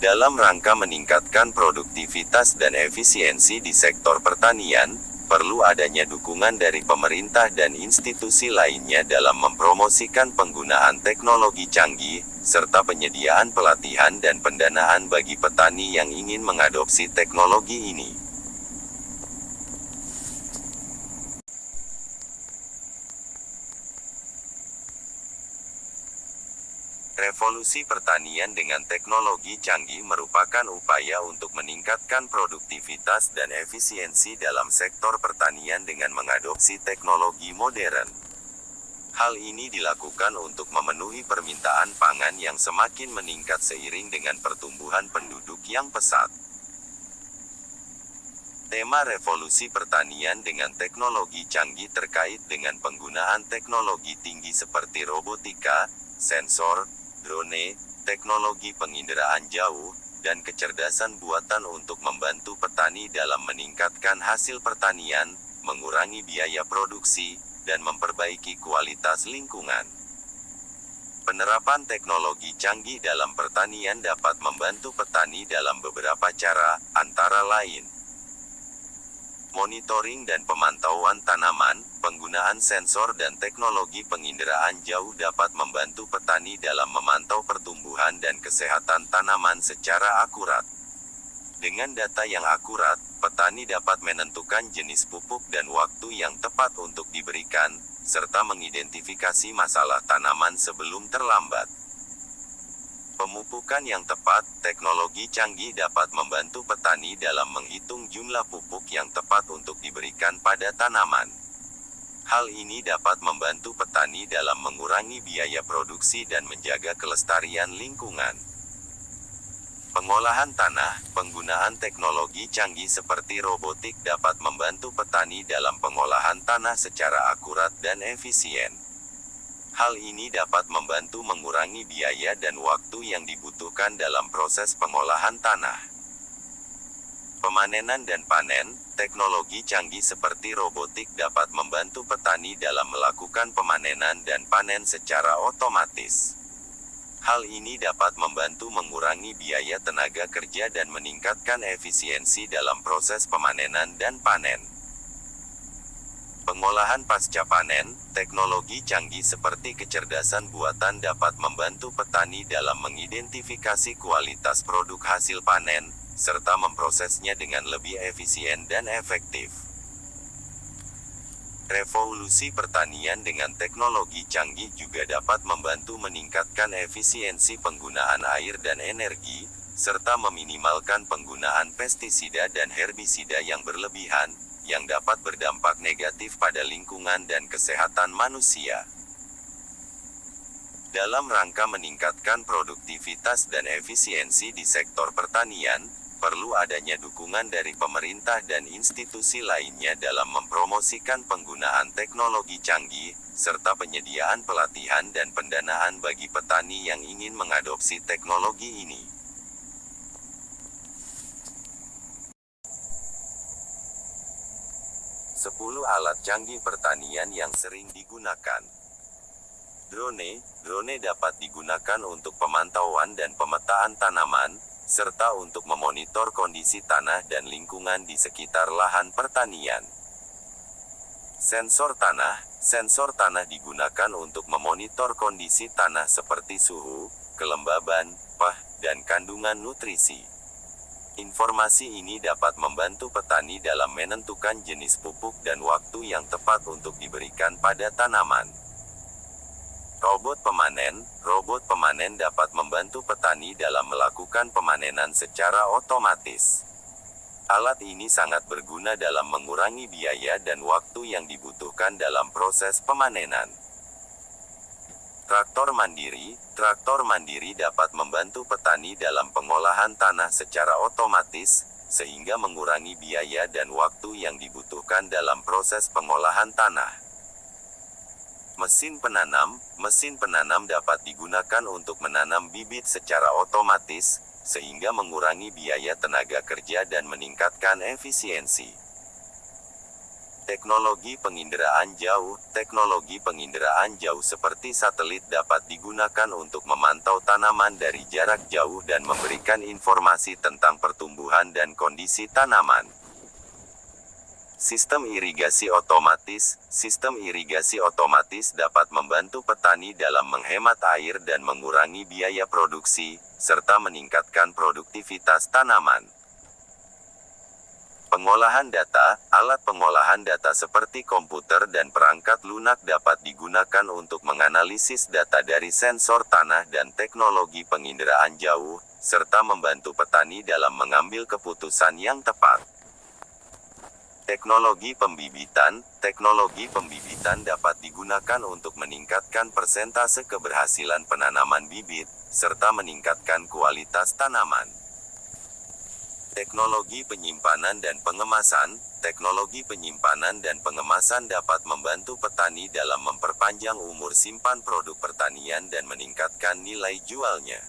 Dalam rangka meningkatkan produktivitas dan efisiensi di sektor pertanian, perlu adanya dukungan dari pemerintah dan institusi lainnya dalam mempromosikan penggunaan teknologi canggih, serta penyediaan pelatihan dan pendanaan bagi petani yang ingin mengadopsi teknologi ini. Revolusi pertanian dengan teknologi canggih merupakan upaya untuk meningkatkan produktivitas dan efisiensi dalam sektor pertanian dengan mengadopsi teknologi modern. Hal ini dilakukan untuk memenuhi permintaan pangan yang semakin meningkat seiring dengan pertumbuhan penduduk yang pesat. Tema revolusi pertanian dengan teknologi canggih terkait dengan penggunaan teknologi tinggi seperti robotika, sensor, drone, teknologi penginderaan jauh, dan kecerdasan buatan untuk membantu petani dalam meningkatkan hasil pertanian, mengurangi biaya produksi, dan memperbaiki kualitas lingkungan. Penerapan teknologi canggih dalam pertanian dapat membantu petani dalam beberapa cara, antara lain monitoring dan pemantauan tanaman. Penggunaan sensor dan teknologi penginderaan jauh dapat membantu petani dalam memantau pertumbuhan dan kesehatan tanaman secara akurat. Dengan data yang akurat, petani dapat menentukan jenis pupuk dan waktu yang tepat untuk diberikan, serta mengidentifikasi masalah tanaman sebelum terlambat. Pemupukan yang tepat, teknologi canggih dapat membantu petani dalam menghitung jumlah pupuk yang tepat untuk diberikan pada tanaman. Hal ini dapat membantu petani dalam mengurangi biaya produksi dan menjaga kelestarian lingkungan. Pengolahan tanah, penggunaan teknologi canggih seperti robotik dapat membantu petani dalam pengolahan tanah secara akurat dan efisien. Hal ini dapat membantu mengurangi biaya dan waktu yang dibutuhkan dalam proses pengolahan tanah. Pemanenan dan panen, teknologi canggih seperti robotik dapat membantu petani dalam melakukan pemanenan dan panen secara otomatis. Hal ini dapat membantu mengurangi biaya tenaga kerja dan meningkatkan efisiensi dalam proses pemanenan dan panen. Pengolahan pasca panen, teknologi canggih seperti kecerdasan buatan dapat membantu petani dalam mengidentifikasi kualitas produk hasil panen, serta memprosesnya dengan lebih efisien dan efektif. Revolusi pertanian dengan teknologi canggih juga dapat membantu meningkatkan efisiensi penggunaan air dan energi, serta meminimalkan penggunaan pestisida dan herbisida yang berlebihan, yang dapat berdampak negatif pada lingkungan dan kesehatan manusia. Dalam rangka meningkatkan produktivitas dan efisiensi di sektor pertanian, perlu adanya dukungan dari pemerintah dan institusi lainnya dalam mempromosikan penggunaan teknologi canggih, serta penyediaan pelatihan dan pendanaan bagi petani yang ingin mengadopsi teknologi ini. Sepuluh alat canggih pertanian yang sering digunakan. Drone dapat digunakan untuk pemantauan dan pemetaan tanaman, serta untuk memonitor kondisi tanah dan lingkungan di sekitar lahan pertanian. Sensor tanah digunakan untuk memonitor kondisi tanah seperti suhu, kelembaban, pH, dan kandungan nutrisi. Informasi ini dapat membantu petani dalam menentukan jenis pupuk dan waktu yang tepat untuk diberikan pada tanaman. Robot pemanen dapat membantu petani dalam melakukan pemanenan secara otomatis. Alat ini sangat berguna dalam mengurangi biaya dan waktu yang dibutuhkan dalam proses pemanenan. Traktor mandiri dapat membantu petani dalam pengolahan tanah secara otomatis, sehingga mengurangi biaya dan waktu yang dibutuhkan dalam proses pengolahan tanah. Mesin penanam dapat digunakan untuk menanam bibit secara otomatis, sehingga mengurangi biaya tenaga kerja dan meningkatkan efisiensi. Teknologi penginderaan jauh. Teknologi penginderaan jauh seperti satelit dapat digunakan untuk memantau tanaman dari jarak jauh dan memberikan informasi tentang pertumbuhan dan kondisi tanaman. Sistem irigasi otomatis. Sistem irigasi otomatis dapat membantu petani dalam menghemat air dan mengurangi biaya produksi, serta meningkatkan produktivitas tanaman. Pengolahan data. Alat pengolahan data seperti komputer dan perangkat lunak dapat digunakan untuk menganalisis data dari sensor tanah dan teknologi penginderaan jauh, serta membantu petani dalam mengambil keputusan yang tepat. Teknologi pembibitan. Teknologi pembibitan dapat digunakan untuk meningkatkan persentase keberhasilan penanaman bibit, serta meningkatkan kualitas tanaman. Teknologi penyimpanan dan pengemasan. Teknologi penyimpanan dan pengemasan dapat membantu petani dalam memperpanjang umur simpan produk pertanian dan meningkatkan nilai jualnya.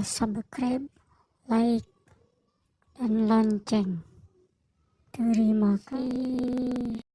subscribe, like, dan lonceng. Terima kasih.